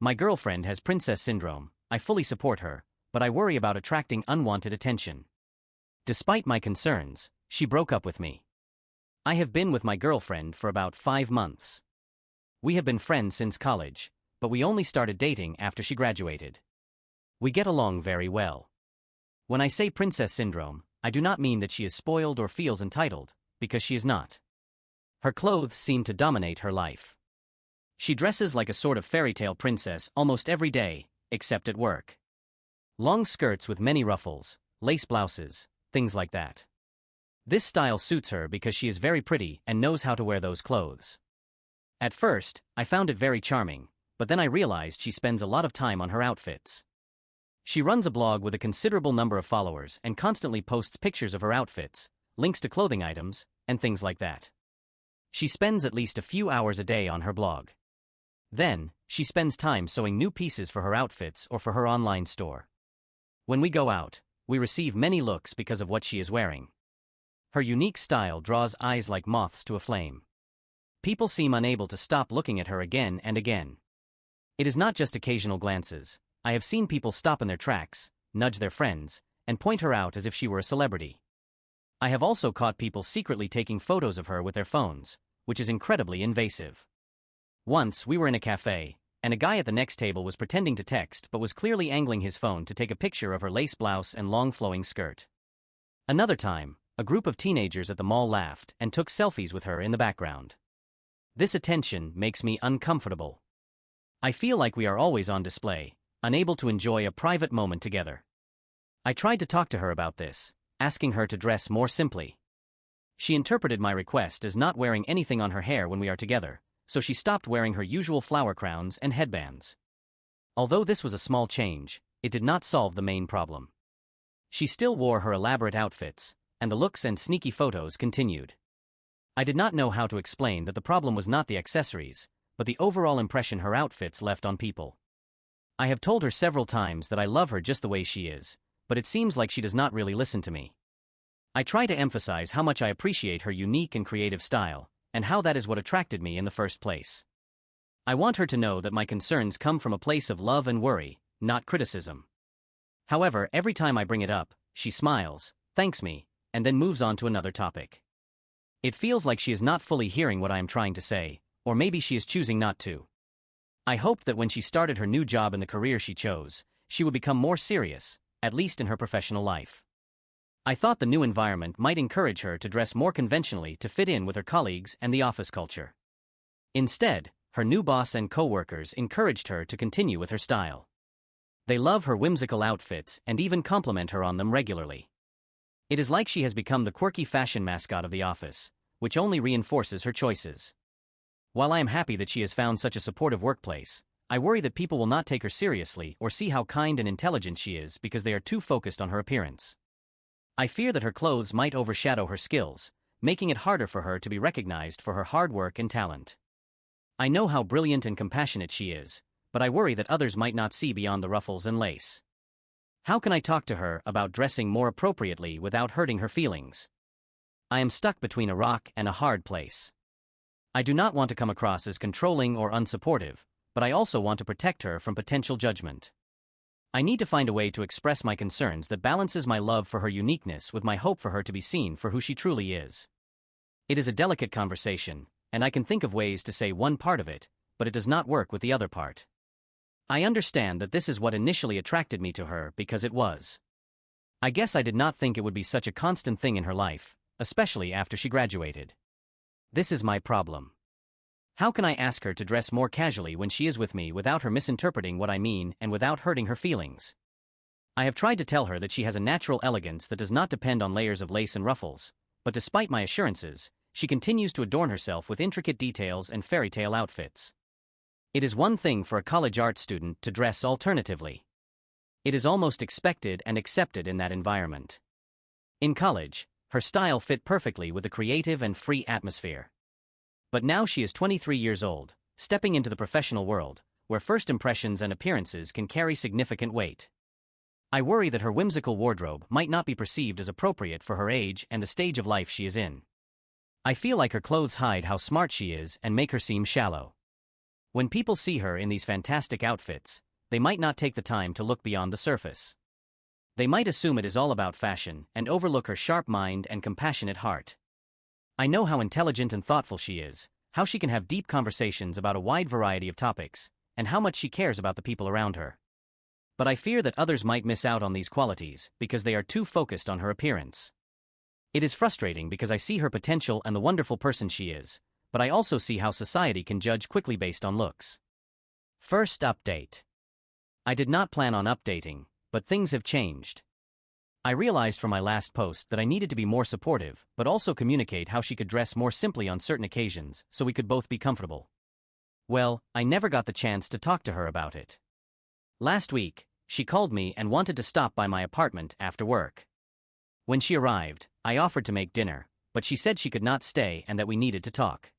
My girlfriend has princess syndrome. I fully support her, but I worry about attracting unwanted attention. Despite my concerns, she broke up with me. I have been with my girlfriend for about 5 months. We have been friends since college, but we only started dating after she graduated. We get along very well. When I say princess syndrome, I do not mean that she is spoiled or feels entitled, because she is not. Her clothes seem to dominate her life. She dresses like a sort of fairy tale princess almost every day, except at work. Long skirts with many ruffles, lace blouses, things like that. This style suits her because she is very pretty and knows how to wear those clothes. At first, I found it very charming, but then I realized she spends a lot of time on her outfits. She runs a blog with a considerable number of followers and constantly posts pictures of her outfits, links to clothing items, and things like that. She spends at least a few hours a day on her blog. Then, she spends time sewing new pieces for her outfits or for her online store. When we go out, we receive many looks because of what she is wearing. Her unique style draws eyes like moths to a flame. People seem unable to stop looking at her again and again. It is not just occasional glances. I have seen people stop in their tracks, nudge their friends, and point her out as if she were a celebrity. I have also caught people secretly taking photos of her with their phones, which is incredibly invasive. Once, we were in a cafe, and a guy at the next table was pretending to text but was clearly angling his phone to take a picture of her lace blouse and long flowing skirt. Another time, a group of teenagers at the mall laughed and took selfies with her in the background. This attention makes me uncomfortable. I feel like we are always on display, unable to enjoy a private moment together. I tried to talk to her about this, asking her to dress more simply. She interpreted my request as not wearing anything on her hair when we are together, so she stopped wearing her usual flower crowns and headbands. Although this was a small change, it did not solve the main problem. She still wore her elaborate outfits, and the looks and sneaky photos continued. I did not know how to explain that the problem was not the accessories, but the overall impression her outfits left on people. I have told her several times that I love her just the way she is, but it seems like she does not really listen to me. I try to emphasize how much I appreciate her unique and creative style, and how that is what attracted me in the first place. I want her to know that my concerns come from a place of love and worry, not criticism. However, every time I bring it up, she smiles, thanks me, and then moves on to another topic. It feels like she is not fully hearing what I am trying to say, or maybe she is choosing not to. I hoped that when she started her new job in the career she chose, she would become more serious, at least in her professional life. I thought the new environment might encourage her to dress more conventionally to fit in with her colleagues and the office culture. Instead, her new boss and co-workers encouraged her to continue with her style. They love her whimsical outfits and even compliment her on them regularly. It is like she has become the quirky fashion mascot of the office, which only reinforces her choices. While I am happy that she has found such a supportive workplace, I worry that people will not take her seriously or see how kind and intelligent she is because they are too focused on her appearance. I fear that her clothes might overshadow her skills, making it harder for her to be recognized for her hard work and talent. I know how brilliant and compassionate she is, but I worry that others might not see beyond the ruffles and lace. How can I talk to her about dressing more appropriately without hurting her feelings? I am stuck between a rock and a hard place. I do not want to come across as controlling or unsupportive, but I also want to protect her from potential judgment. I need to find a way to express my concerns that balances my love for her uniqueness with my hope for her to be seen for who she truly is. It is a delicate conversation, and I can think of ways to say one part of it, but it does not work with the other part. I understand that this is what initially attracted me to her because it was. I guess I did not think it would be such a constant thing in her life, especially after she graduated. This is my problem. How can I ask her to dress more casually when she is with me without her misinterpreting what I mean and without hurting her feelings? I have tried to tell her that she has a natural elegance that does not depend on layers of lace and ruffles, but despite my assurances, she continues to adorn herself with intricate details and fairy tale outfits. It is one thing for a college art student to dress alternatively. It is almost expected and accepted in that environment. In college, her style fit perfectly with the creative and free atmosphere. But now she is 23 years old, stepping into the professional world, where first impressions and appearances can carry significant weight. I worry that her whimsical wardrobe might not be perceived as appropriate for her age and the stage of life she is in. I feel like her clothes hide how smart she is and make her seem shallow. When people see her in these fantastic outfits, they might not take the time to look beyond the surface. They might assume it is all about fashion and overlook her sharp mind and compassionate heart. I know how intelligent and thoughtful she is, how she can have deep conversations about a wide variety of topics, and how much she cares about the people around her. But I fear that others might miss out on these qualities because they are too focused on her appearance. It is frustrating because I see her potential and the wonderful person she is, but I also see how society can judge quickly based on looks. First update. I did not plan on updating, but things have changed. I realized from my last post that I needed to be more supportive, but also communicate how she could dress more simply on certain occasions so we could both be comfortable. Well, I never got the chance to talk to her about it. Last week, she called me and wanted to stop by my apartment after work. When she arrived, I offered to make dinner, but she said she could not stay and that we needed to talk.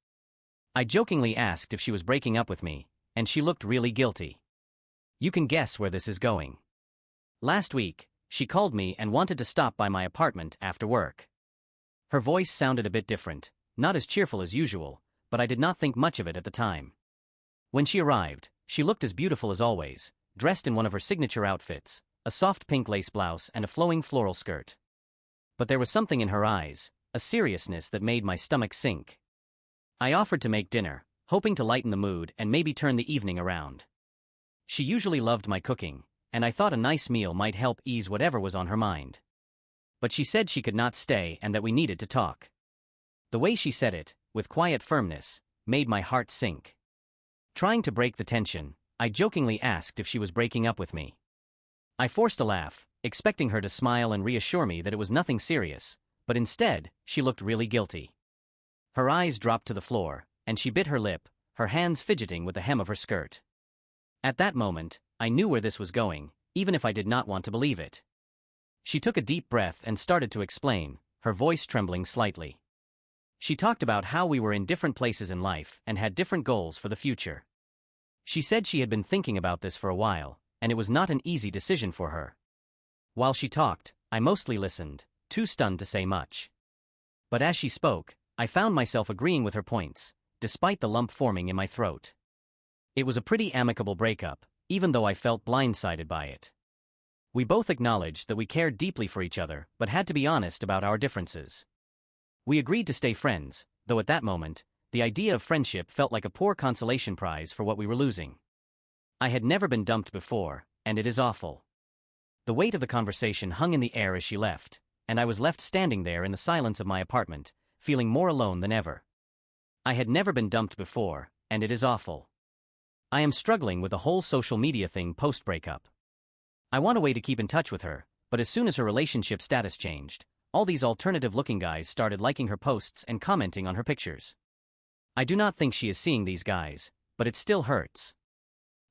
I jokingly asked if she was breaking up with me, and she looked really guilty. You can guess where this is going. Last week, she called me and wanted to stop by my apartment after work. Her voice sounded a bit different, not as cheerful as usual, but I did not think much of it at the time. When she arrived, she looked as beautiful as always, dressed in one of her signature outfits, a soft pink lace blouse and a flowing floral skirt. But there was something in her eyes, a seriousness that made my stomach sink. I offered to make dinner, hoping to lighten the mood and maybe turn the evening around. She usually loved my cooking, and I thought a nice meal might help ease whatever was on her mind. But she said she could not stay and that we needed to talk. The way she said it, with quiet firmness, made my heart sink. Trying to break the tension, I jokingly asked if she was breaking up with me. I forced a laugh, expecting her to smile and reassure me that it was nothing serious, but instead, she looked really guilty. Her eyes dropped to the floor, and she bit her lip, her hands fidgeting with the hem of her skirt. At that moment, I knew where this was going, even if I did not want to believe it. She took a deep breath and started to explain, her voice trembling slightly. She talked about how we were in different places in life and had different goals for the future. She said she had been thinking about this for a while, and it was not an easy decision for her. While she talked, I mostly listened, too stunned to say much. But as she spoke, I found myself agreeing with her points, despite the lump forming in my throat. It was a pretty amicable breakup, even though I felt blindsided by it. We both acknowledged that we cared deeply for each other, but had to be honest about our differences. We agreed to stay friends, though at that moment, the idea of friendship felt like a poor consolation prize for what we were losing. I had never been dumped before, and it is awful. The weight of the conversation hung in the air as she left, and I was left standing there in the silence of my apartment, feeling more alone than ever. I had never been dumped before, and it is awful. I am struggling with the whole social media thing post-breakup. I want a way to keep in touch with her, but as soon as her relationship status changed, all these alternative-looking guys started liking her posts and commenting on her pictures. I do not think she is seeing these guys, but it still hurts.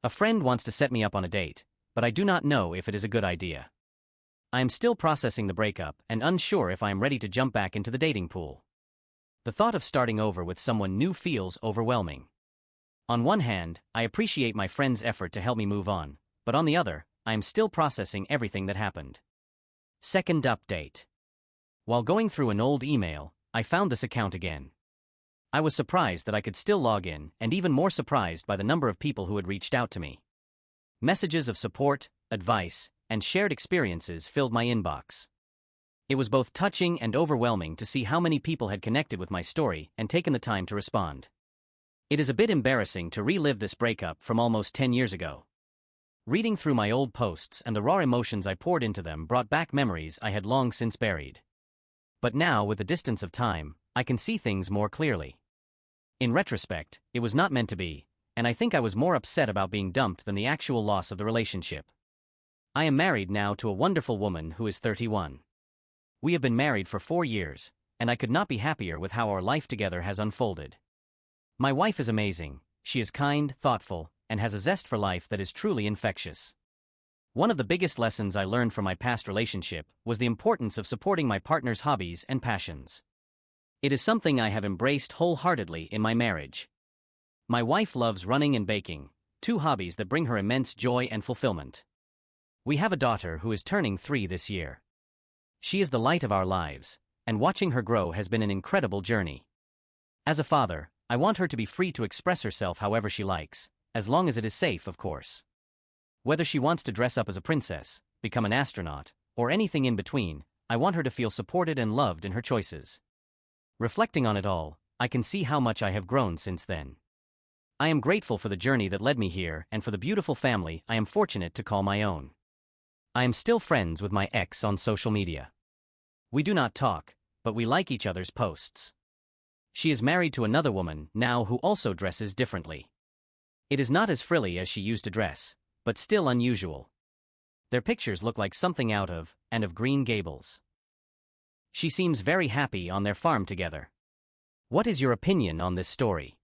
A friend wants to set me up on a date, but I do not know if it is a good idea. I am still processing the breakup and unsure if I am ready to jump back into the dating pool. The thought of starting over with someone new feels overwhelming. On one hand, I appreciate my friend's effort to help me move on, but on the other, I am still processing everything that happened. Second update. While going through an old email, I found this account again. I was surprised that I could still log in, and even more surprised by the number of people who had reached out to me. Messages of support, advice, and shared experiences filled my inbox. It was both touching and overwhelming to see how many people had connected with my story and taken the time to respond. It is a bit embarrassing to relive this breakup from almost 10 years ago. Reading through my old posts and the raw emotions I poured into them brought back memories I had long since buried. But now, with the distance of time, I can see things more clearly. In retrospect, it was not meant to be, and I think I was more upset about being dumped than the actual loss of the relationship. I am married now to a wonderful woman who is 31. We have been married for 4 years, and I could not be happier with how our life together has unfolded. My wife is amazing, she is kind, thoughtful, and has a zest for life that is truly infectious. One of the biggest lessons I learned from my past relationship was the importance of supporting my partner's hobbies and passions. It is something I have embraced wholeheartedly in my marriage. My wife loves running and baking, 2 hobbies that bring her immense joy and fulfillment. We have a daughter who is turning 3 this year. She is the light of our lives, and watching her grow has been an incredible journey. As a father, I want her to be free to express herself however she likes, as long as it is safe, of course. Whether she wants to dress up as a princess, become an astronaut, or anything in between, I want her to feel supported and loved in her choices. Reflecting on it all, I can see how much I have grown since then. I am grateful for the journey that led me here and for the beautiful family I am fortunate to call my own. I am still friends with my ex on social media. We do not talk, but we like each other's posts. She is married to another woman now who also dresses differently. It is not as frilly as she used to dress, but still unusual. Their pictures look like something out of Green Gables. She seems very happy on their farm together. What is your opinion on this story?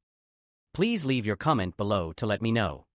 Please leave your comment below to let me know.